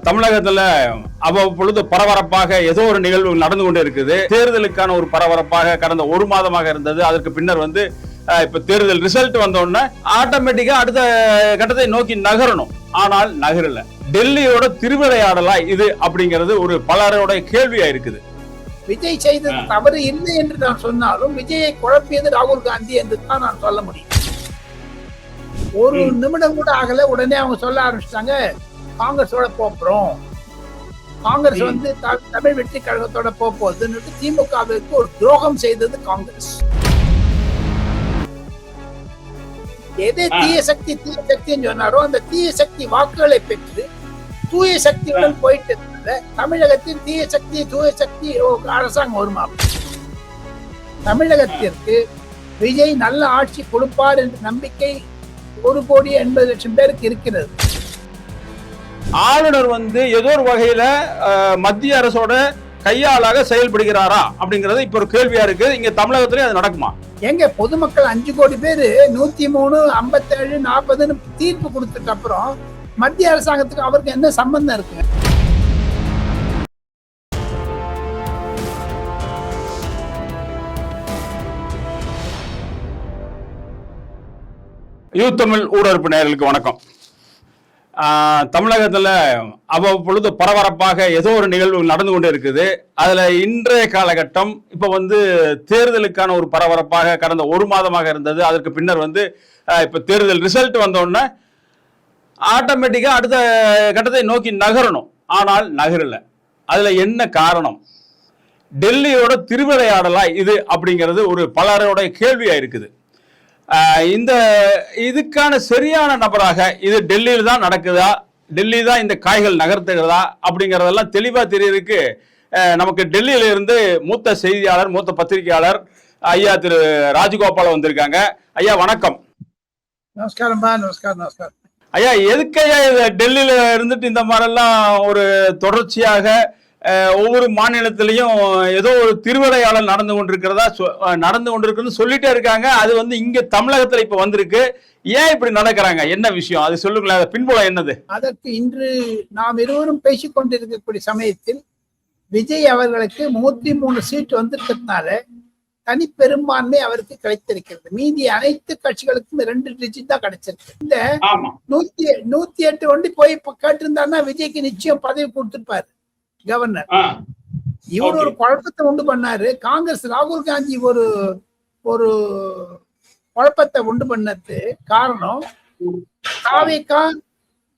தமிழகத்துல அவ்வப்பொழுது பரபரப்பாக ஏதோ ஒரு நிகழ்வு நடந்து கொண்டே இருக்குது. தேர்தலுக்கான ஒரு பரபரப்பாக கடந்த ஒரு மாதமாக இருந்தது. அதற்கு பின்னர் இப்ப தேர்தல் ரிசல்ட் வந்தோடனே ஆட்டோமேட்டிக்கா அடுத்த கட்டத்தை நோக்கி நகரணும். ஆனால் நகரல. டெல்லியோட திருவிளையாடலா இது அப்படிங்கிறது ஒரு பலரோட கேள்வியா இருக்குது. விஜய் செய்தது தவறு இல்லை என்று நான் சொன்னாலும் விஜயை குழப்பியது ராகுல் காந்தி என்று தான் நான் சொல்ல முடியும். ஒரு நிமிடம் கூட ஆகல, உடனே அவங்க சொல்ல ஆரம்பிச்சிட்டாங்க காங்கிரஸோட போறோம், காங்கிரஸ் தமிழ் வெற்றி கழகத்தோட போகுதுன்னு. திமுகவிற்கு ஒரு துரோகம் செய்தது காங்கிரஸ். எதே தீய சக்தின்னு சொன்னாரோ அந்த தீய சக்தி வாக்குகளை பெற்று தூய சக்தியுடன் போயிட்டு இருந்த தமிழகத்தில் தீய சக்தி அரசாங்கம் வருமா? தமிழகத்திற்கு விஜய் நல்ல ஆட்சி கொடுப்பார் என்ற நம்பிக்கை 1,80,00,000 பேருக்கு இருக்கிறது. ஆளுநர் ஏதோ ஒரு வகையில மத்திய அரசோட கையாளாக செயல்படுகிறாரா அப்படிங்கறது இப்ப ஒரு கேள்வியா இருக்கு. இங்க தமிழகத்திலே அது நடக்குமா? எங்க பொதுமக்கள் 5 கோடி பேரு 103, 57, 40 தீர்ப்பு கொடுத்துட்டு அப்புறம் மத்திய அரசாங்கத்துக்கு அவருக்கு என்ன சம்பந்தம் இருக்கு? யூத் தமிழ் ஊடகப்பு நேயர்களுக்கு வணக்கம். தமிழகத்துல அவ்வப்பொழுது பரபரப்பாக ஏதோ ஒரு நிகழ்வு நடந்து கொண்டே இருக்குது. அதுல இன்றைய காலகட்டம் இப்ப தேர்தலுக்கான ஒரு பரபரப்பாக கடந்த ஒரு மாதமாக இருந்தது. அதற்கு பின்னர் இப்ப தேர்தல் ரிசல்ட் வந்தோடனே ஆட்டோமேட்டிக்கா அடுத்த கட்டத்தை நோக்கி நகரணும். ஆனால் நகரல. அதுல என்ன காரணம்? டெல்லியோட திருவிளையாடலா இது அப்படிங்கிறது ஒரு பலரோட கேள்வியா இருக்குது. இதுக்கான சரியான நபராக இது டெல்லியில் தான் நடக்குதா, டெல்லி தான் இந்த காய்கள் நகர்த்துகிறதா அப்படிங்கறதெல்லாம் தெளிவா தெரியறதுக்கு நமக்கு டெல்லியில இருந்து மூத்த செய்தியாளர், மூத்த பத்திரிகையாளர் ஐயா திரு ராஜகோபால் வந்திருக்காங்க. ஐயா வணக்கம். நமஸ்காரம். நமஸ்காரம் ஐயா. எதுக்கையா டெல்லியில இருந்துட்டு இந்த மாதிரிலாம் ஒரு தொடர்ச்சியாக ஒவ்வொரு மாநிலத்திலையும் ஏதோ ஒரு திருவிளையாடல் நடந்து கொண்டிருக்குன்னு சொல்லிட்டே இருக்காங்க. அது இங்க தமிழகத்துல இப்ப வந்திருக்கு. ஏன் இப்படி நடக்கிறாங்க? என்ன விஷயம் அது சொல்லுங்களேன். பின்புலம் என்னது? அதற்கு இன்று நாம் இருவரும் பேசிக் கொண்டிருக்கக்கூடிய சமயத்தில் விஜய் அவர்களுக்கு 103 சீட் வந்திருக்கிறதுனால தனி பெரும்பான்மை அவருக்கு கிடைத்திருக்கிறது. மீதி அனைத்து கட்சிகளுக்கும் 2 டிஜிட் தான் கிடைச்சிருக்கு. இந்த 108 வண்டி போய் கேட்டிருந்தாருன்னா விஜய்க்கு நிச்சயம் பதவி கொடுத்திருப்பாரு கவர்னர். இவர் ஒரு குழப்பத்தை உண்டு பண்ணாரு. காங்கிரஸ் ராகுல் காந்தி ஒரு குழப்பத்தை உண்டு பண்ணது காரணம் தாவேகா,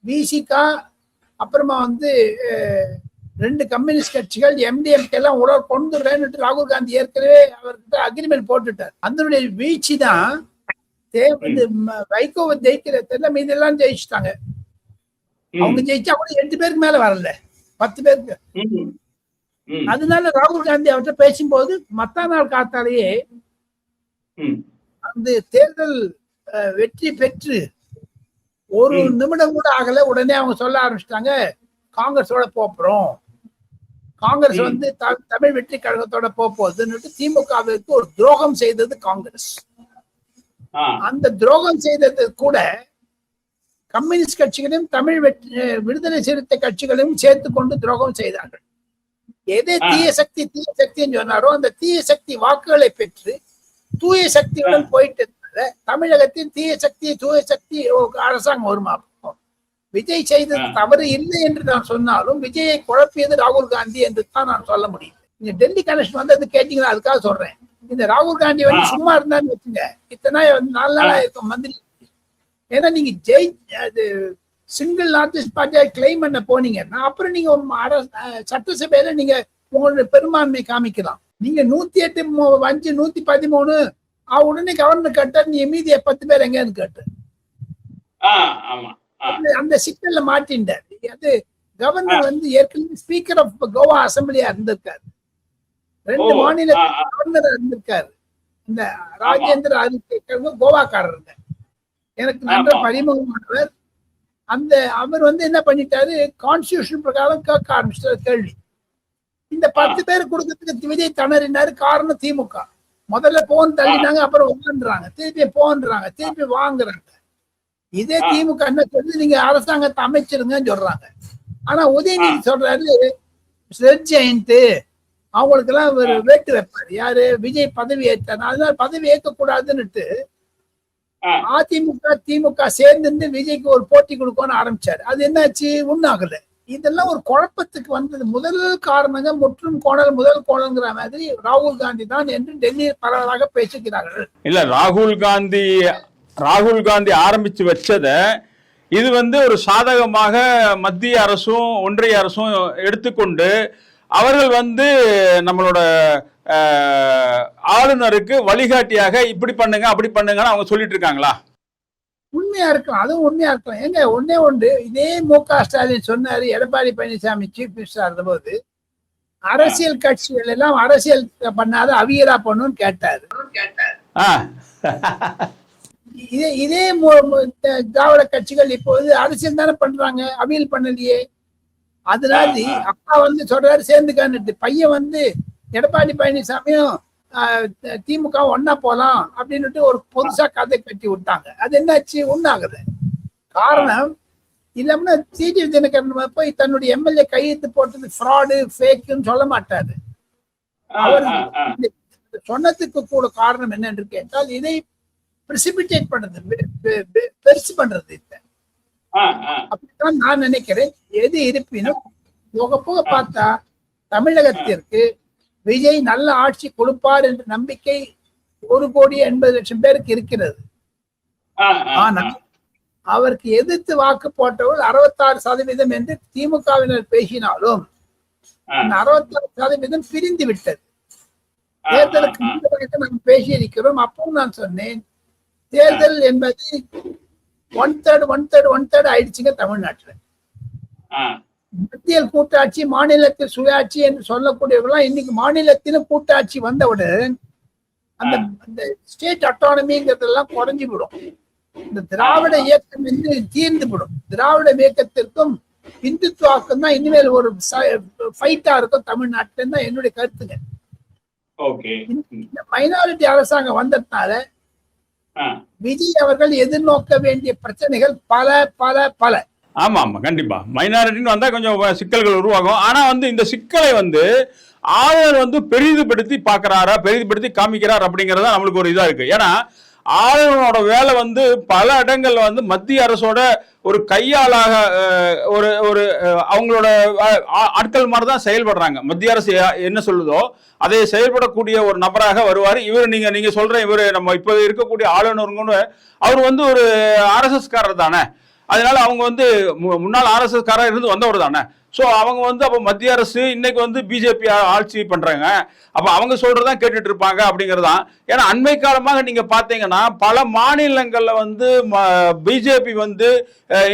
விசிகா, அப்புறமா 2 கம்யூனிஸ்ட் கட்சிகள் MDMK எல்லாம் உடல் கொண்டுறேன்னு ராகுல் காந்தி ஏற்கனவே அவர்கிட்ட அக்ரிமெண்ட் போட்டுட்டார். அதனுடைய வீழ்ச்சி தான் வைகோவை ஜெயிக்கிற மீதெல்லாம் ஜெயிச்சுட்டாங்க. அவங்க ஜெயிச்சா கூட 8 பேருக்கு மேல வரல, 10 பேருக்கு. அதனால ராகுல் காந்தி அவர்கிட்ட பேசும்போது மத்த நாள் காத்தாலேயே அந்த தேர்தல் வெற்றி பெற்று ஒரு நிமிடம் கூட ஆகல, உடனே அவங்க சொல்ல ஆரம்பிச்சிட்டாங்க காங்கிரஸோட போறோம், காங்கிரஸ் தமிழ் வெற்றி கழகத்தோட போகுதுன்னு. திமுகவிற்கு ஒரு துரோகம் செய்தது காங்கிரஸ். அந்த துரோகம் செய்தது கூட கம்யூனிஸ்ட் கட்சிகளையும் தமிழ் விடுதலை சிறுத்தை கட்சிகளையும் சேர்த்து கொண்டு துரோகம் செய்தார்கள். எதே தீய சக்தின்னு சொன்னாரோ அந்த தீய சக்தி வாக்குகளை பெற்று தூய சக்தியுடன் போயிட்டு இருந்த தமிழகத்தின் தூய சக்தி அரசாங்கம் வருமா? விஜய் செய்தது தவறு இல்லை என்று நான் சொன்னாலும் விஜயை குழப்பியது ராகுல் காந்தி என்று தான் நான் சொல்ல முடியும். நீங்க டெல்லி கனெக்ஷன் வந்தது கேட்டீங்களா? அதுக்காக சொல்றேன். இந்த ராகுல் காந்தி சும்மா இருந்தான்னு வச்சுங்க, இத்தனை 4 நாளா இருக்கும் மந்திரி. ஏன்னா நீங்க சிங்கிள் லார்ஜஸ்ட் பார்ட்டியா கிளைம் பண்ண போனீங்கன்னா அப்புறம் நீங்க சட்டசபையில நீங்க உங்களுடைய பெரும்பான்மை காமிக்கலாம். நீங்க 108, 5, 113 உடனே கவர்னர் கேட்டார், நீ மீதிய 10 பேர் எங்கன்னு கேட்டு அந்த சிக்கல்ல மாட்டின்றார். அது கவர்னர் ஏற்கனவே ஸ்பீக்கர் ஆஃப் கோவா அசம்பிளியா இருந்திருக்காரு, 2 மாநில கவர்னர் இருந்திருக்காரு. இந்த ராஜேந்திர ஆதித்ய கோவாக்காரர் எனக்கு நல்ல பரிமுகமானவர். அவர் என்ன பண்ணிட்டாரு, கான்ஸ்டிடியூஷன் பிரகாரம் கேட்க ஆரம்பிச்சிட்டாரு கேள்வி. இந்த 10 பேர் கொடுக்கறதுக்கு விஜய் திணறினாரு. காரணம் திமுக முதல்ல போன் தள்ளினாங்க, அப்புறம் வாங்குறாங்க, திருப்பி போன்றாங்க, திருப்பி வாங்குறாங்க. இதே திமுக என்ன சொல்லி நீங்க அரசாங்கத்தை அமைச்சிருங்கன்னு சொல்றாங்க. ஆனா உதயநிதி சொல்றாரு ரெட் ஜெயண்ட் அவங்களுக்கு எல்லாம் ஒரு வேட்டு வைப்பாரு. யாரு? விஜய் பதவி ஏற்றாரு, அதனால பதவி ஏற்க கூடாதுன்னுட்டு அதிமுக திமுக சேர்ந்து விஜய்க்கு ஒரு போட்டி கொடுக்கணும்னு ஆரம்பிச்சாரு. அது என்னாச்சு? ஒண்ணாகல. இதெல்லாம் ஒரு குழப்பத்துக்கு வந்தது. முதல் காரணங்க முற்றும் கோணல் முதல் கோணல்ங்கிற மாதிரி ராகுல் காந்தி தான் என்று டெல்லியில் பரவலாக பேசுகிறார்கள். இல்ல, ராகுல் காந்தி ஆரம்பிச்சு வச்சத இது ஒரு சாதகமாக மத்திய அரசும் ஒன்றிய அரசும் எடுத்துக்கொண்டு அவர்கள் நம்மளோட ஆளுநருக்கு வழிகாட்டியாக இப்படி பண்ணுங்க அப்படி பண்ணுங்கன்னு அவங்க சொல்லிட்டு இருக்காங்களா? உண்மையா இருக்கும், அதுவும் உண்மையா இருக்கும். எங்க ஒன்னே ஒன்று, இதே மு.க. ஸ்டாலின் சொன்னாரு எடப்பாடி பழனிசாமி சீஃப் மினிஸ்டர் இருந்தபோது, அரசியல் கட்சிகள் எல்லாம் அரசியல் பண்ணாத அவியலா பண்ணுன்னு கேட்டாரு. இதே திராவிட கட்சிகள் இப்போது அரசியல் தானே பண்றாங்க, அவியல் பண்ணலையே. அதனால அப்பா சொல்றாரு சேர்ந்துக்கான்னு. பையன் எடப்பாடி பழனிசாமியும் திமுக ஒன்னா போலாம் அப்படின்னு ஒரு புதுசா கதை கட்டி விட்டாங்க. அது என்னாச்சு? ஒண்ணாகுது. காரணம் இல்லம்னா டிடிவி தினகரன் போய் தன்னுடைய எம்எல்ஏ கையெழுத்து போட்டது ஃப்ராடு ஃபேக்குன்னு சொல்ல மாட்டாரு. அவர் சொன்னதுக்கு கூட காரணம் என்னன்னு கேட்டால் இதை பிரிசிபிடேட் பண்றது, பெருசு பண்றது இல்லை. அப்படித்தான் நான் நினைக்கிறேன். எது இருப்பினும் போக போக பார்த்தா தமிழகத்திற்கு விஜய் நல்ல ஆட்சி கொடுப்பார் என்ற நம்பிக்கை 1,80,00,000 பேருக்கு இருக்கிறது. ஆனால் அவருக்கு எதிர்த்து வாக்கு போட்டவர்கள் 66% என்று திமுகவினர் பேசினாலும் அந்த 66% பிரிந்து விட்டது. தேர்தலுக்கு முன்பதாக நாம் பேசியிருக்கிறோம். அப்பவும் நான் சொன்னேன், தேர்தல் என்பது 1/3 ஆயிடுச்சுங்க தமிழ்நாட்டுல. மத்தியில் கூட்டாட்சி, மாநிலத்தில் சுயாட்சி என்று சொல்லக்கூடியவர்களாம் இன்னைக்கு மாநிலத்திலும் கூட்டாட்சி வந்தவுடன் அந்த ஸ்டேட் அட்டானமிங்கிறதெல்லாம் குறைஞ்சு விடும். இந்த திராவிட இயக்கம் தீர்ந்து விடும். திராவிட இயக்கத்திற்கும் இந்துத்துவாக்கும் தான் இனிமேல் ஒரு ஃபைட்டா இருக்கும் தமிழ்நாட்டுல தான் என்னுடைய கருத்துங்க. இந்த மைனாரிட்டி அரசாங்கம் வந்ததுனால விஜய் அவர்கள் எதிர்நோக்க வேண்டிய பிரச்சனைகள் பல பல பல. ஆமா ஆமா, கண்டிப்பா மைனாரிட்டின்னு வந்தா கொஞ்சம் சிக்கல்கள் உருவாகும். ஆனா இந்த சிக்கலை ஆளுநர் பெரிதுபடுத்தி பாக்குறாரா, பெரிதுபடுத்தி காமிக்கிறார் அப்படிங்கறத நம்மளுக்கு ஒரு இதா இருக்கு. ஏன்னா ஆளுநரோட வேலை பல இடங்கள்ல மத்திய அரசோட ஒரு கையாளாக ஒரு அவங்களோட ஆட்கள் மாதிரிதான் செயல்படுறாங்க. மத்திய அரசு என்ன சொல்லுதோ அதை செயல்படக்கூடிய ஒரு நபராக வருவார் இவர். நீங்க சொல்ற இவர் நம்ம இப்ப இருக்கக்கூடிய ஆளுநருங்கன்னு அவர் ஒரு RSS காரர் தானே. அதனால அவங்க முன்னாள் RSS காரர் இருந்து வந்தவர் தானே. ஸோ அவங்க அப்போ மத்திய அரசு இன்னைக்கு பிஜேபி ஆட்சி பண்றாங்க, அப்ப அவங்க சொல்றதான் கேட்டுட்டு இருப்பாங்க அப்படிங்கறதுதான். ஏன்னா அண்மை காலமாக நீங்க பாத்தீங்கன்னா பல மாநிலங்கள்ல பிஜேபி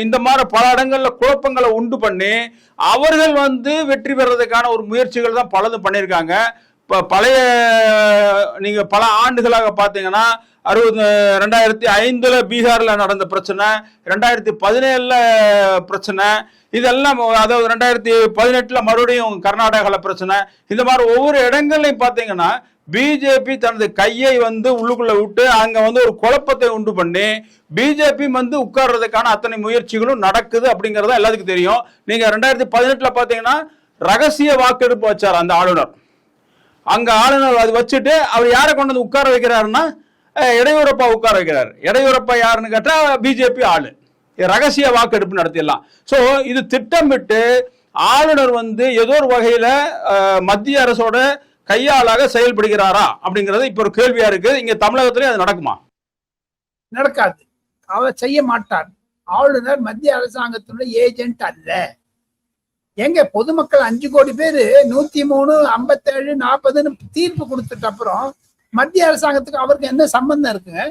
இந்த மாதிரி பல இடங்கள்ல குழப்பங்களை உண்டு பண்ணி அவர்கள் வெற்றி பெறதுக்கான ஒரு முயற்சிகள் தான் பலது பண்ணியிருக்காங்க. பழைய நீங்க பல ஆண்டுகளாக பாத்தீங்கன்னா 2005 பீகார்ல நடந்த பிரச்சனை, 2017 பிரச்சனை, இதெல்லாம் அதாவது 2018 மறுபடியும் கர்நாடகால பிரச்சனை. இந்த மாதிரி ஒவ்வொரு இடங்கள்லையும் பாத்தீங்கன்னா பிஜேபி தனது கையை உள்ளுக்குள்ள விட்டு அங்க ஒரு குழப்பத்தை உண்டு பண்ணி பிஜேபி உட்கார்றதுக்கான அத்தனை முயற்சிகளும் நடக்குது அப்படிங்கறத எல்லாத்துக்கும் தெரியும். நீங்க 2018 பாத்தீங்கன்னா ரகசிய வாக்கெடுப்பு வச்சார் அந்த ஆளுநர். அங்க ஆளுநர் அது வச்சுட்டு அவர் யாரை கொண்டு உட்கார வைக்கிறாருன்னா எடையூரப்பா உட்கார வைக்கிறார். எடையூரப்பா யாருன்னு கேட்டா பிஜேபி ஆளு. ரகசிய வாக்கெடுப்பு நடத்திடலாம். சோ இது திட்டமிட்டு ஆளுநர் ஏதோ ஒரு வகையில மத்திய அரசோட கையாளாக செயல்படுகிறாரா அப்படிங்கறது இப்ப ஒரு கேள்வியா இருக்கு. இங்க தமிழகத்திலே அது நடக்குமா? நடக்காது. அவர் செய்ய மாட்டார். ஆளுநர் மத்திய அரசாங்கத்தினுடைய ஏஜென்ட் அல்ல. எங்க பொதுமக்கள் 5 கோடி பேரு 103, 57, 40 தீர்ப்பு கொடுத்துட்ட அப்புறம் மத்திய அரசாங்கத்துக்கு அவருக்கு என்ன சம்பந்தம் இருக்குங்க?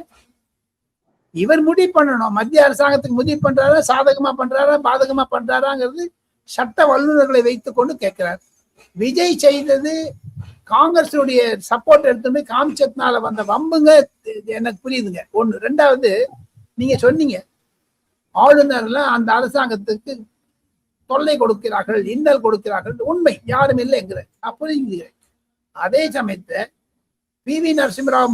இவர் முடிவு பண்ணணும். மத்திய அரசாங்கத்துக்கு முடிவு பண்றாரா, சாதகமா பண்றாரா, பாதகமா பண்றாராங்கிறது சட்ட வல்லுநர்களை வைத்துக் கொண்டு கேட்கிறார். விஜய் செய்தது காங்கிரஸுடைய சப்போர்ட் எடுத்துட்டு காமிச்சதுனால வந்த வம்புங்க எனக்கு புரியுதுங்க. ஒண்ணு. ரெண்டாவது, நீங்க சொன்னீங்க ஆளுநர்லாம் அந்த அரசாங்கத்துக்கு தொல்லை கொடுக்கிறார்கள், இன்னல் கொடுக்கிறார்கள். உண்மை, யாரும் இல்லைங்கிற புரிஞ்சுக்கிறேன். அதே சமயத்தை PV நரசிம்மராவ்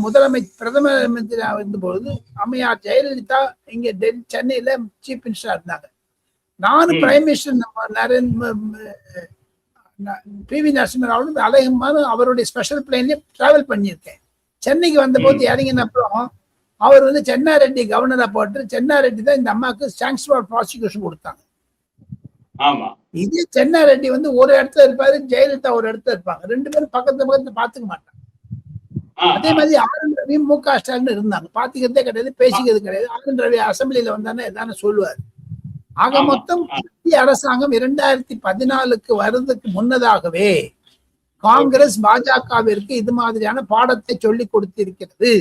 பிரதம மந்திரியா இருந்தபொழுது அம்மையார் ஜெயலலிதா இங்க சென்னையில சீஃப் மினிஸ்டரா இருந்தாங்க. நானும் பிரைம் மினிஸ்டர் PV நரசிம்மராவும் அழகமான அவருடைய ஸ்பெஷல் பிளேன்லயே டிராவல் பண்ணியிருக்கேன். சென்னைக்கு வந்த போது இறங்கின அப்புறம் அவர் வந்து சென்னாரெட்டி கவர்னரா போட்டு சென்னாரெட்டி தான் இந்த அம்மாவுக்கு சாங்க்ஷன் ஃபார் ப்ராசிக்யூஷன் கொடுத்தாங்க. இதே சென்னாரெட்டி வந்து ஒரு இடத்துல இருப்பாரு, ஜெயலலிதா ஒரு இடத்துல இருப்பாங்க, ரெண்டு பேரும் பக்கத்துல பாத்துக்க மாட்டாங்க. அதே மாதிரி ஆர்.என். ரவி மு.க. ஸ்டாலின் இருந்தாங்க, பாத்துக்கிறதே கிடையாது, பேசிக்கிறது கிடையாது. ஆர்.என். ரவி அசம்பிளியில வந்தானே எதான சொல்லுவாரு. ஆக மொத்தம் இந்திய அரசாங்கம் 2014 வருவதற்கு முன்னதாகவே காங்கிரஸ் பாஜகவிற்கு இது மாதிரியான பாடத்தை சொல்லி கொடுத்திருக்கிறது.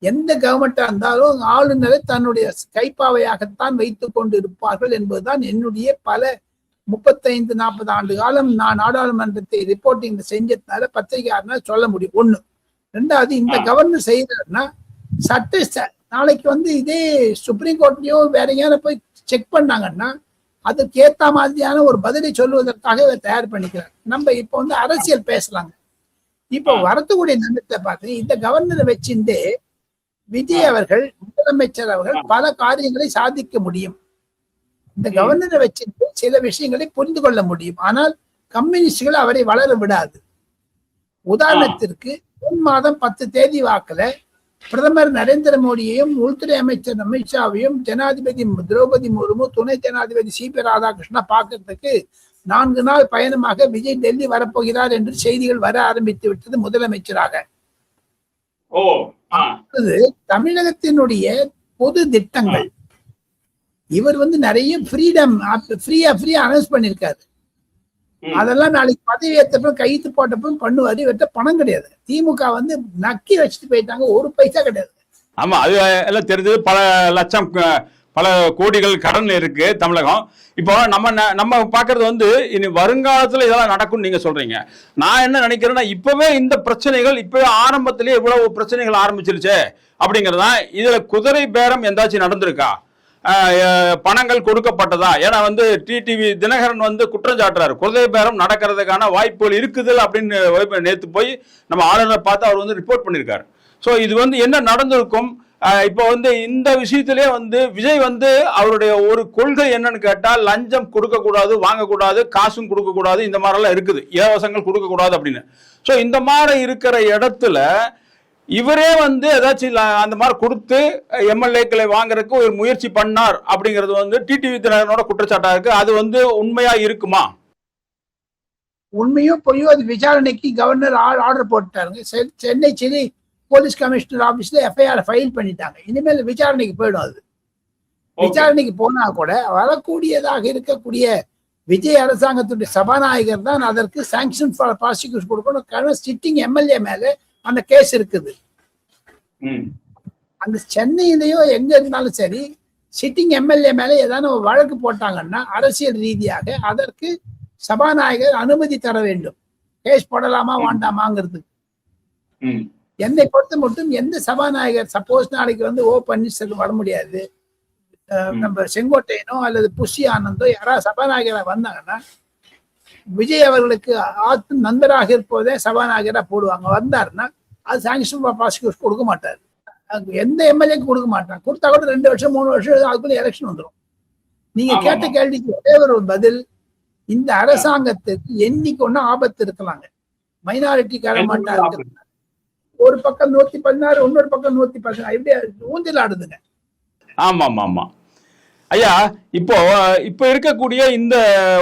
எந்த கவர்மெண்டா இருந்தாலும் ஆளுநரை தன்னுடைய கைப்பாவையாகத்தான் வைத்துக் கொண்டு இருப்பார்கள் என்பதுதான் என்னுடைய பல 35-40 ஆண்டு காலம் நான் நாடாளுமன்றத்தை ரிப்போர்ட்டிங் செஞ்சதுனால பத்திரிகையாளர் சொல்ல முடியும். ஒண்ணு. ரெண்டாவது, இந்த கவர்னர் செய்யறாருன்னா சட்ட நாளைக்கு வந்து இதே சுப்ரீம் கோர்ட்லயோ வேற எங்கேயாவது போய் செக் பண்ணாங்கன்னா அதுக்கு ஏத்த மாதிரியான ஒரு பதிலை சொல்லுவதற்காக தயார் பண்ணிக்கிறார். நம்ம இப்ப வந்து அரசியல் பேசலாங்க. இப்ப வரத்துக்கூடிய நிமிடத்தை பார்த்து இந்த கவர்னரை வச்சுட்டு விஜய் அவர்கள், முதலமைச்சர் அவர்கள் பல காரியங்களை சாதிக்க முடியும். இந்த கவர்னரை வச்சுட்டு சில விஷயங்களை புரிந்து கொள்ள முடியும். ஆனால் கம்யூனிஸ்டுகள் அவரை வளர விடாது. உதாரணத்திற்கு ஜூன் மாதம் 10 தேதி வாக்குல பிரதமர் நரேந்திர மோடியையும் உள்துறை அமைச்சர் அமித்ஷாவையும் ஜனாதிபதி திரௌபதி முர்மு, துணை ஜனாதிபதி CP ராதாகிருஷ்ணா பார்க்கறதுக்கு 4 நாள் பயணமாக விஜய் டெல்லி வரப்போகிறார் என்று செய்திகள் வர ஆரம்பித்து விட்டது முதலமைச்சராக. தமிழகத்தினுடைய பொது திட்டங்கள் இவர் வந்து நிறைய ஃப்ரீயா அனௌன்ஸ் பண்ணிருக்காரு. அதெல்லாம் நாளைக்கு பதவி ஏற்றப்ப கைத்து போட்டப்ப பண்ணுவாரு. இவர்கிட்ட பணம் கிடையாது. திமுக வந்து நக்கி வச்சுட்டு போயிட்டாங்க, ஒரு பைசா கிடையாது. ஆமா, அது எல்லாம் தெரிஞ்சது. பல லட்சம் பல கோடிகள் கடன் இருக்கு தமிழகம். இப்போ நம்ம பாக்குறது வந்து இனி வருங்காலத்துல இதெல்லாம் நடக்கும் நீங்க சொல்றீங்க. நான் என்ன நினைக்கிறேன்னா, இப்பவே இந்த பிரச்சனைகள் இப்பவே ஆரம்பத்திலேயே இவ்வளவு பிரச்சனைகள் ஆரம்பிச்சிருச்சு அப்படிங்கறதுதான். இதுல குதிரை பேரம் எந்தாச்சும் நடந்திருக்கா? பணங்கள் கொடுக்கப்பட்டதா? ஏன்னா வந்து டிடிவி தினகரன் வந்து குற்றம் சாட்டுறாரு, குதிரை பேரம் நடக்கிறதுக்கான வாய்ப்புகள் இருக்குது அப்படின்னு. நேற்று போய் நம்ம ஆளுநரை பார்த்து அவர் வந்து ரிப்போர்ட் பண்ணியிருக்காரு. ஸோ இது வந்து என்ன நடந்திருக்கும்? இப்போ வந்து இந்த விஷயத்திலே வந்து விஜய் வந்து அவருடைய ஒரு கொள்கை என்னன்னு கேட்டால், லஞ்சம் கொடுக்கக்கூடாது, வாங்கக்கூடாது, காசும் கொடுக்கக்கூடாது, இந்த மாதிரிலாம் இருக்குது, இலவசங்கள் கொடுக்கக்கூடாது அப்படின்னு. ஸோ இந்த மாதிரி இருக்கிற இடத்துல இவரே வந்து ஏதாச்சும் அந்த மாதிரி கொடுத்து எம்எல்ஏக்களை வாங்குறதுக்கு ஒரு முயற்சி பண்ணார் அப்படிங்கிறது வந்து டிடிவி தினகரனோட குற்றச்சாட்டா இருக்கு. அது வந்து உண்மையா இருக்குமா? உண்மையோ பொய்யோ அது விசாரணைக்கு கவர்னர் ஆர்டர் போட்டாருங்க. சென்னை சிறை போலீஸ் கமிஷனர் ஆபீஸ்ல எஃப்ஐஆர் ஃபைல் பண்ணிட்டாங்க. இனிமேல் விசாரணைக்கு போயிடும். அது விசாரணைக்கு போனா கூட வரக்கூடியதாக இருக்கக்கூடிய விஜய் அரசாங்கத்துடைய சபாநாயகர் தான் அதற்கு சாங்க்ஷன் ஃபார் ப்ராசிக்யூஷன் கொடுக்கணும். சிட்டிங் எம்எல்ஏ மேல அந்த கேஸ் இருக்குது. அந்த சென்னையிலயோ எங்க இருந்தாலும் சரி, சிட்டிங் எம்எல்ஏ மேல ஏதாவது ஒரு வழக்கு போட்டாங்கன்னா அரசியல் ரீதியாக அதற்கு சபாநாயகர் அனுமதி தர வேண்டும். கேஸ் போடலாமா வேண்டாமாங்கிறதுக்கு. என்னை பொறுத்த மட்டும் எந்த சபாநாயகர் சப்போஸ் நாளைக்கு வந்து பன்னீர்செல்வம் வர முடியாது, நம்ம செங்கோட்டையனோ அல்லது புஷி ஆனந்தோ யாராவது சபாநாயகரா வந்தாங்கன்னா விஜய் அவர்களுக்கு நண்பராக இருப்பதே சபாநாயகரா போடுவாங்க. வந்தாருன்னா அது சாங்க்ஷன் ஃபார் ப்ராசிக்யூஷன் கொடுக்க மாட்டாரு. எந்த எம்எல்ஏக்கு கொடுக்க மாட்டாங்க. கொடுத்தா கூட 2 வருஷம் 3 வருஷம் அதுக்குள்ள எலெக்ஷன் வந்துடும். நீங்க கேட்ட கேள்விக்கு ஒரே ஒரு பதில், இந்த அரசாங்கத்துக்கு என்னைக்கு ஒன்னும் ஆபத்து இருக்கலாங்க. மைனாரிட்டி கரமாட்டா இருக்கு. ஒரு பக்கம் 116, இன்னொரு பக்கம் 116, இப்படி ஊஞ்சல் ஆடுதுங்க. ஆமா ஆமா ஆமா ஐயா. இப்போ இருக்கக்கூடிய இந்த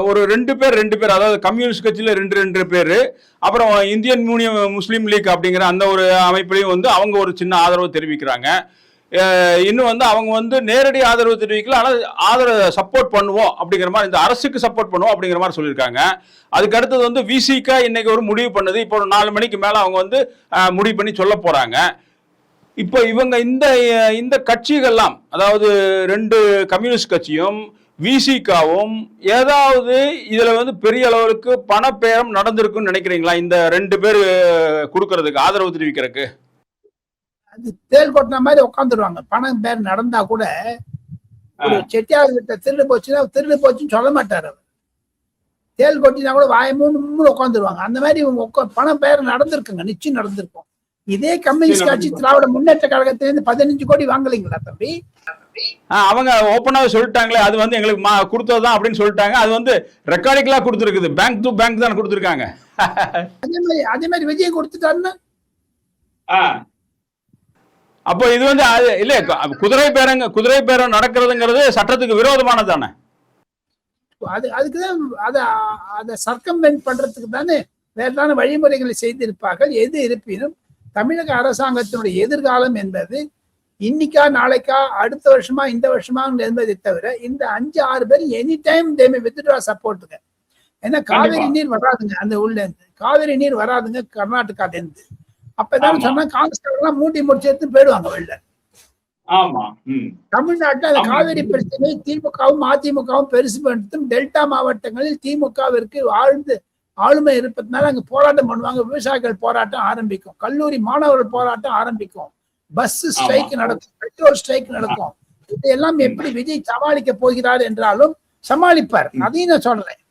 ஒரு 2 பேர், அதாவது கம்யூனிஸ்ட் கட்சியில 2 பேர், அப்புறம் இந்தியன் யூனியன் முஸ்லீம் லீக் அப்படிங்கிற அந்த ஒரு அமைப்புலையும் வந்து அவங்க ஒரு சின்ன ஆதரவு தெரிவிக்கிறாங்க. இன்னும் வந்து அவங்க வந்து நேரடி ஆதரவு தெரிவிக்கல, ஆனால் ஆதரவு சப்போர்ட் பண்ணுவோம் அப்படிங்கிற மாதிரி, இந்த அரசுக்கு சப்போர்ட் பண்ணுவோம் அப்படிங்கிற மாதிரி சொல்லியிருக்காங்க. அதுக்கு அடுத்தது வந்து விசிகா இன்னைக்கு ஒரு முடிவு பண்ணுது. இப்போ ஒரு 4 மணிக்கு மேல அவங்க வந்து முடிவு பண்ணி சொல்ல போறாங்க. இப்போ இவங்க இந்த கட்சிகள்லாம், அதாவது 2 கம்யூனிஸ்ட் கட்சியும் விசிகாவும் ஏதாவது இதுல வந்து பெரிய அளவுக்கு பணப்பேரம் நடந்திருக்குன்னு நினைக்கிறீங்களா? இந்த 2 பேர் கொடுக்கறதுக்கு, ஆதரவு தெரிவிக்கிறதுக்கு. அது தேல் கொட்டின மாதிரி உட்காந்துருவாங்க. பணம் பேர் நடந்தா கூட செட்டியார் கிட்ட திருடு போச்சுன்னு சொல்ல மாட்டாரு அவர். தேல் கொட்டினா கூட வாயமூணு உட்காந்துருவாங்க. அந்த மாதிரி இவங்க பணம் பேர் நடந்திருக்குங்க, நிச்சயம் நடந்திருக்கும். இதே கம்யூனிஸ்ட் கட்சி திராவிட முன்னேற்ற கழகத்திலிருந்து 15 கோடி வாங்கலீங்களா தம்பி? அவங்க ஓப்பனாவே சொல்லிட்டாங்களே, அது வந்து எங்களுக்கு கொடுத்ததுதான் அப்படின்னு சொல்லிட்டாங்க. அது வந்து ரெக்கார்டிக்கலா கொடுத்துருக்குது, பேங்க் டு பேங்க் தான் கொடுத்துருக்காங்க. அதே மாதிரி விஜய் கொடுத்துட்டாருன்னா அப்போ இது வந்து இல்ல, குதிரை பேரம் நடக்கிறதுங்கிறது சட்டத்துக்கு விரோதமானது தானே. அதுக்குதான் அதை சர்க்கம்வென்ட் பண்றதுக்கு தானே வேறான வழிமுறைகளை செய்திருப்பார்கள். எது இருப்பினும் தமிழக அரசாங்கத்தினுடைய எதிர்காலம் என்பது இன்னைக்கா நாளைக்கா அடுத்த வருஷமா இந்த வருஷமா என்பதை தவிர இந்த 5-6 பேர் எனி டைம் வித்ட்ரா சப்போர்ட்டுங்க. ஏன்னா காவிரி நீர் வராதுங்க, அந்த உள்ள இருந்து காவிரி நீர் வராதுங்க கர்நாடகால இருந்து. அப்பதான் சொன்னா காங்கிரஸ் மூட்டி முடிச்சு போயிடுவாங்க வெளில. தமிழ்நாட்டில் அந்த காவிரி பிரச்சனை திமுகவும் அதிமுகவும் பெருசு படுத்தும். டெல்டா மாவட்டங்களில் திமுகவிற்கு ஆளுமை இருப்பதுனால அங்க போராட்டம் பண்ணுவாங்க. விவசாயிகள் போராட்டம் ஆரம்பிக்கும், கல்லூரி மாணவர்கள் போராட்டம் ஆரம்பிக்கும், பஸ் ஸ்ட்ரைக் நடக்கும், பெட்ரோல் ஸ்ட்ரைக் நடக்கும். இதெல்லாம் எப்படி விஜய் சமாளிக்க போகிறார் என்றாலும் சமாளிப்பார், அதையும் நான் சொல்றேன்,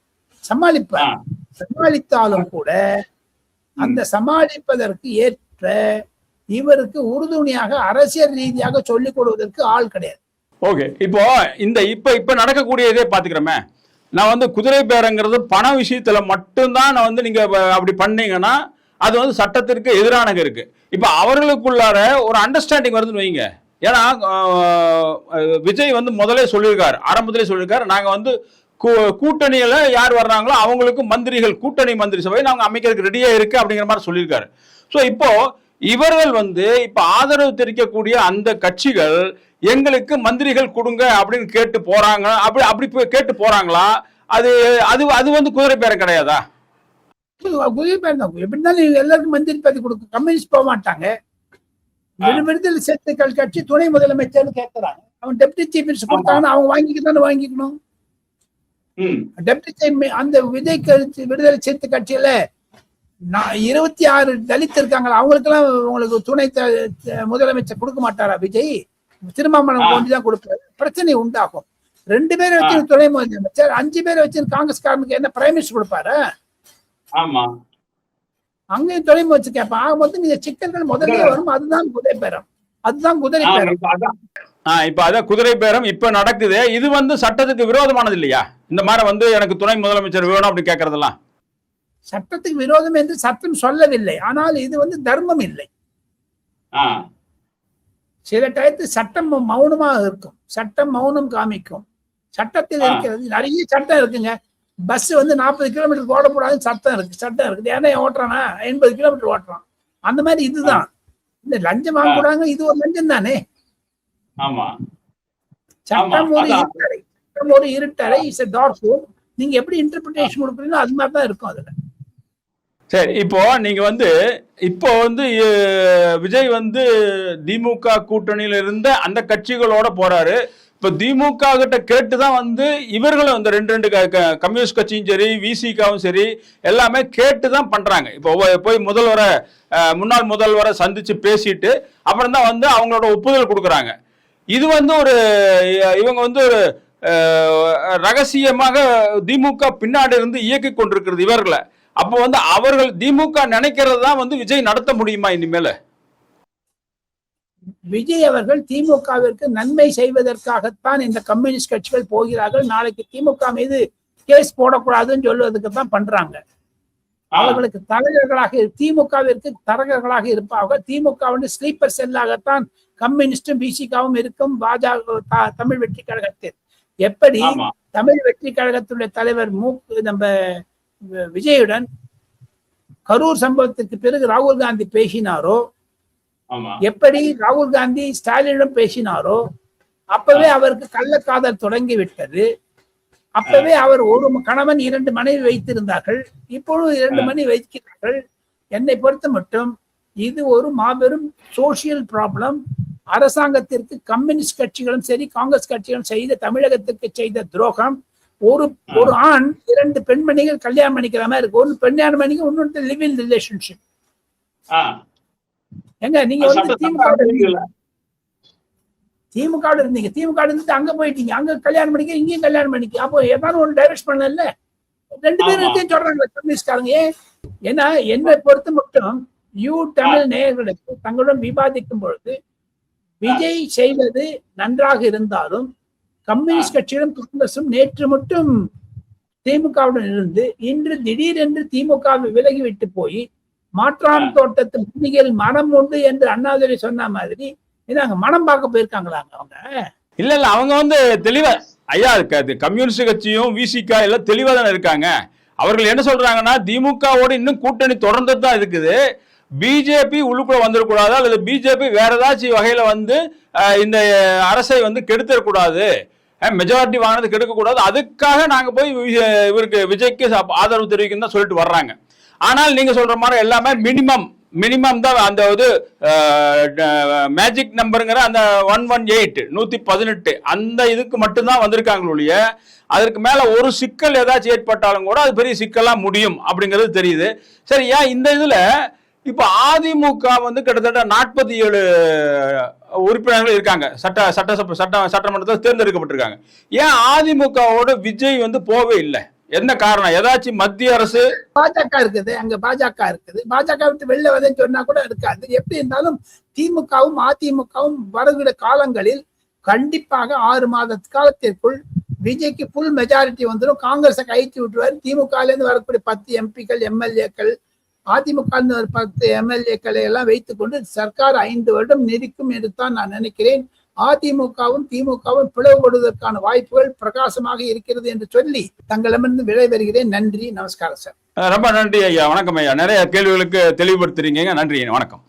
சமாளிப்பார். சமாளித்தாலும் கூட அந்த சமாளிப்பதற்கு ஏற்ற இவருக்கு உறுதுணையாக அரசியல் ரீதியாக சொல்லிக் கொடுவதற்கு ஆள் கிடையாது. ஓகே, இப்போ இப்ப நடக்கக்கூடிய இதே பாத்துக்கிறோமே, நான் வந்து குதிரை பேரங்கிறது பண விஷயத்துல மட்டும்தான் நான் வந்து நீங்க அப்படி பண்ணீங்கன்னா அது வந்து சட்டத்திற்கு எதிரானது இருக்கு. இப்ப அவர்களுக்குள்ளார ஒரு அண்டர்ஸ்டாண்டிங் வருதுன்னு வைங்க. ஏன்னா விஜய் வந்து முதலே சொல்லியிருக்காரு, ஆரம்பத்திலே சொல்லியிருக்காரு, நாங்க வந்து கூட்டணியில யார் வர்றாங்களோ அவங்களுக்கு மந்திரிகள், கூட்டணி மந்திரி சபை நாங்க அமைக்கிறதுக்கு ரெடியா இருக்கு அப்படிங்கிற மாதிரி சொல்லியிருக்காரு. ஸோ இப்போ இவர்கள் வந்து இப்ப ஆதரவு தெரிவிக்கக்கூடிய அந்த கட்சிகள் எங்களுக்கு மந்திரிகள் கொடுங்க அப்படின்னு கேட்டு போறாங்க, அப்படி கேட்டு போறாங்களா? அது அது அது வந்து குதிரை பேரம் கிடையாதா? குதிரை பேரம் தான். எப்படினாலும் எல்லாருக்கும் மந்திரி பதவி கொடுக்கும். கம்யூனிஸ்ட் போக மாட்டாங்க. விடுதலை சிறுத்தைகள் கட்சி துணை முதலமைச்சர்னு கேட்கிறாங்க. அவன் டெப்டி சீஃப் மினிஸ்டர் கொடுத்தாங்கன்னா அவங்க வாங்கிக்கணும். டெப்டி சீஃப் அந்த விடுதலை சிறுத்தை கட்சியில 26 தலித் இருக்காங்க. அவங்களுக்கெல்லாம் உங்களுக்கு துணை முதலமைச்சர் கொடுக்க மாட்டாரா விஜய்? திருமாவளவன் கொண்டுதான் கொடுப்பாரு. பிரச்சனை உண்டாகும். 2 பேரை வச்சு துணை முதலமைச்சர், 5 பேரை வச்சு காங்கிரஸ்காரனுக்கு என்ன பிரைம் மினிஸ்டர் கொடுப்பாரு? அங்கேயும் துணை முதலமைச்சர் கேட்பான். ஆக மொத்தம் இந்த சிக்கல்கள் முதல்ல வரும். அதுதான் குதிரை பேரம். இப்ப அதான் குதிரை பேரம் இப்ப நடக்குது. இது வந்து சட்டத்துக்கு விரோதமானது இல்லையா? இந்த மாதிரி வந்து எனக்கு துணை முதலமைச்சர் வேணும் அப்படி கேட்கறதெல்லாம் சட்டத்துக்கு விரோதம் என்று சட்டம் சொல்லவில்லை. ஆனால் இது வந்து தர்மம் இல்லை. சில டயத்து சட்டம் மௌனமாக இருக்கும், சட்டம் மௌனம் காமிக்கும். சட்டத்தில் இருக்கிறது நிறைய சட்டம் இருக்குங்க. பஸ் வந்து 40 கிலோமீட்டர் ஓடக்கூடாதுன்னு சட்டம் இருக்குது. ஏன்னா ஓட்டுறானா 80 கிலோமீட்டர் ஓட்டுறான். அந்த மாதிரி இதுதான். இந்த லஞ்சம் வாங்கக்கூடாங்க, இது ஒரு லஞ்சம் தானே. சட்டம் ஒரு இருட்டறை, இஸ் எ டார்க் ரூம். நீங்க எப்படி இன்டர்பிரிட்டேஷன் கொடுக்குறீங்களோ அது மாதிரி தான் இருக்கும் அதுல. சரி, இப்போ நீங்க வந்து விஜய் வந்து திமுக கூட்டணியில இருந்த அந்த கட்சிகளோட போறாரு. இப்ப திமுக கிட்ட கேட்டுதான் வந்து இவர்களும் இந்த 2 கம்யூனிஸ்ட் கட்சியும் சரி விசிகாவும் சரி எல்லாமே கேட்டுதான் பண்றாங்க. இப்போ போய் முன்னாள் முதல்வரை சந்திச்சு பேசிட்டு அப்புறம் தான் வந்து அவங்களோட ஒப்புதல் கொடுக்குறாங்க. இது வந்து இவங்க வந்து ஒரு ரகசியமாக திமுக பின்னாடி இருந்து இயக்கி கொண்டிருக்கிறது இவர்களை. அப்போ வந்து அவர்கள் திமுக நினைக்கிறது தான் வந்து விஜய் நடத்த முடியுமா இனிமேல? விஜய் அவர்கள் திமுகவிற்கு நன்மை செய்வதற்காகத்தான் இந்த கம்யூனிஸ்ட் கட்சிகள் போகிறார்கள். நாளைக்கு திமுக மீது கேஸ் போடக்கூடாதுன்னு சொல்வதற்கு தான் பண்றாங்க. அவர்களுக்கு தலைவர்களாக திமுகவிற்கு தரகர்களாக இருப்பார்கள். திமுக வந்து ஸ்லீப்பர் செல்லாகத்தான் கம்யூனிஸ்டும் பிசிகாவும் இருக்கும். பாஜக தமிழ் வெற்றி கழகத்தில் எப்படி தமிழ் வெற்றி கழகத்துடைய தலைவர் நம்ம விஜயுடன் கரூர் சம்பவத்துக்கு பிறகு ராகுல் காந்தி பேசினாரோ, எப்படி ராகுல் காந்தி ஸ்டாலினிடம் பேசினாரோ அப்பவே அவருக்கு கள்ளக்காதல் தொடங்கி விட்டது. அப்பவே அவர் ஒரு கணவன் 2 மனைவி வைத்திருந்தார்கள், இப்பொழுது 2 மனைவி வைக்கிறார்கள். என்னை பொறுத்த மட்டும் இது ஒரு மாபெரும் சோசியல் ப்ராப்ளம். அரசாங்கத்திற்கு கம்யூனிஸ்ட் கட்சிகளும் சரி காங்கிரஸ் கட்சிகளும் செய்த தமிழகத்திற்கு செய்த துரோகம். ஒரு ஆண் 2 பெண்மணிகள் கல்யாணம் பண்ணிக்கிற மாதிரி இருக்கு. ஒரு பெண்ணான மணிக்கு இன்னொரு லிவ் இன் ரிலேஷன்ஷிப். எங்க நீங்க வந்து திமுக இருந்தீங்க, திமுக இருந்துட்டு அங்க போயிட்டீங்க, அங்க கல்யாணம் பண்ணிக்க இங்கேயும் கல்யாணம் பண்ணிக்க. அப்போ ஏதாவது ஒன்று டைவர்ஸ் பண்ணல. 2 பேரும் சொல்றாங்க கம்யூனிஸ்ட்காரங்க. ஏன்னா என்னை பொறுத்த மட்டும் தமிழ் நேயர்களுக்கு தங்களுடன் விவாதிக்கும் பொழுது விஜய் செய்வது நன்றாக இருந்தாலும் கம்யூனிஸ்ட் கட்சியிலும் காங்கிரசும் நேற்று மட்டும் திமுகவுடன் இருந்து இன்று திடீரென்று திமுகவை விலகிவிட்டு போய் மாற்றான் தோட்டத்து மண்ணிகள் மனம் உண்டு என்று அண்ணாதுரை சொன்ன மாதிரி இதாங்க மனம் பார்க்க போயிருக்காங்களாங்க அவங்க. இல்ல அவங்க வந்து தெளிவா ஐயா இருக்காது. கம்யூனிஸ்ட் கட்சியும் விசிகா எல்லாம் தெளிவா தானே இருக்காங்க. அவர்கள் என்ன சொல்றாங்கன்னா திமுகவோட இன்னும் கூட்டணி தொடர்ந்து தான் இருக்குது. பிஜேபி உள்ளுக்குள்ள வந்துடக்கூடாது, அல்லது பிஜேபி வேற ஏதாச்சும் வகையில வந்து இந்த அரசை வந்து கெடுத்துடக்கூடாது, மெஜாரிட்டி வாங்கினது கெடுக்கக்கூடாது, அதுக்காக நாங்க போய் இவருக்கு விஜய்க்கு ஆதரவு தெரிவிக்கணும் தான் சொல்லிட்டு வர்றாங்க. ஆனால் நீங்க சொல்ற மாதிரி எல்லாமே மினிமம் தான். அந்த மேஜிக் நம்பருங்கிற அந்த 118 118 அந்த இதுக்கு மட்டும்தான் வந்திருக்காங்க ஒழிய அதற்கு மேல ஒரு சிக்கல் ஏதாச்சும் ஏற்பட்டாலும் கூட அது பெரிய சிக்கலா முடியும் அப்படிங்கிறது தெரியுது. சரி, ஏன் இந்த இதுல இப்ப அதிமுக வந்து கிட்டத்தட்ட 47 உறுப்பினர்கள் இருக்காங்க, சட்டமன்றத்தில் தேர்ந்தெடுக்கப்பட்டிருக்காங்க. ஏன் அதிமுகவோட விஜய் வந்து போவே இல்லை? என்ன காரணம்? ஏதாச்சும் மத்திய அரசு பாஜக இருக்குது, அங்க பாஜக இருக்குது, பாஜக விட்டு வெளில வதன்னு சொன்னா கூட இருக்காது. எப்படி இருந்தாலும் திமுகவும் அதிமுகவும் வருகிற காலங்களில் கண்டிப்பாக 6 மாத காலத்திற்குள் விஜய்க்கு புல் மெஜாரிட்டி வந்துடும். காங்கிரஸை கைத்து விட்டுருவாரு. திமுக இருந்து வரக்கூடிய 10 எம்பிக்கள் எம்எல்ஏக்கள், அதிமுக 10 எம்எல்ஏக்களை எல்லாம் வைத்துக் கொண்டு சர்க்கார் 5 வருடம் நீடிக்கும் என்று தான் நான் நினைக்கிறேன். அதிமுகவும் திமுகவும் பிளவுபடுவதற்கான வாய்ப்புகள் பிரகாசமாக இருக்கிறது என்று சொல்லி தங்களிடமிருந்து விடைபெறுகிறேன். நன்றி, நமஸ்காரம் சார். ரொம்ப நன்றி ஐயா. வணக்கம் ஐயா. நிறைய கேள்விகளுக்கு தெளிவுபடுத்துறீங்க. நன்றி, வணக்கம்.